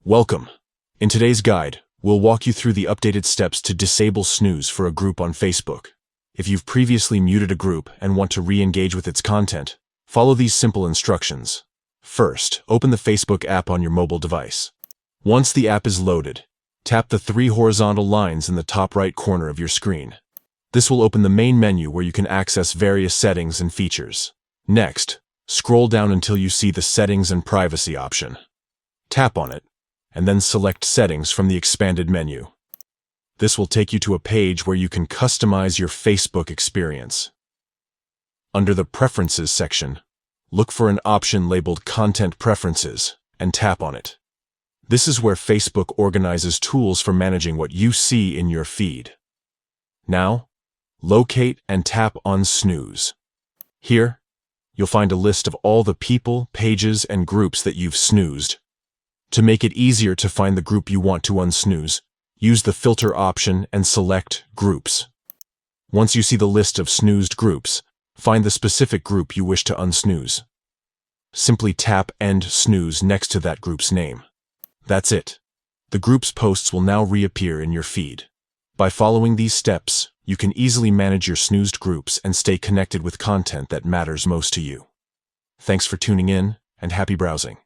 Welcome. In today's guide, we'll walk you through the updated steps to disable Snooze for a group on Facebook. If you've previously muted a group and want to re-engage with its content, follow these simple instructions. First, open the Facebook app on your mobile device. Once the app is loaded, tap the three horizontal lines in the top right corner of your screen. This will open the main menu where you can access various settings and features. Next, scroll down until you see the Settings and Privacy option. Tap on it, and then select Settings from the expanded menu. This will take you to a page where you can customize your Facebook experience. Under the Preferences section, look for an option labeled Content Preferences and tap on it. This is where Facebook organizes tools for managing what you see in your feed. Now, locate and tap on Snooze. Here, you'll find a list of all the people, pages, and groups that you've snoozed. To make it easier to find the group you want to unsnooze, use the Filter option and select Groups. Once you see the list of snoozed groups, find the specific group you wish to unsnooze. Simply tap End Snooze next to that group's name. That's it. The group's posts will now reappear in your feed. By following these steps, you can easily manage your snoozed groups and stay connected with content that matters most to you. Thanks for tuning in, and happy browsing.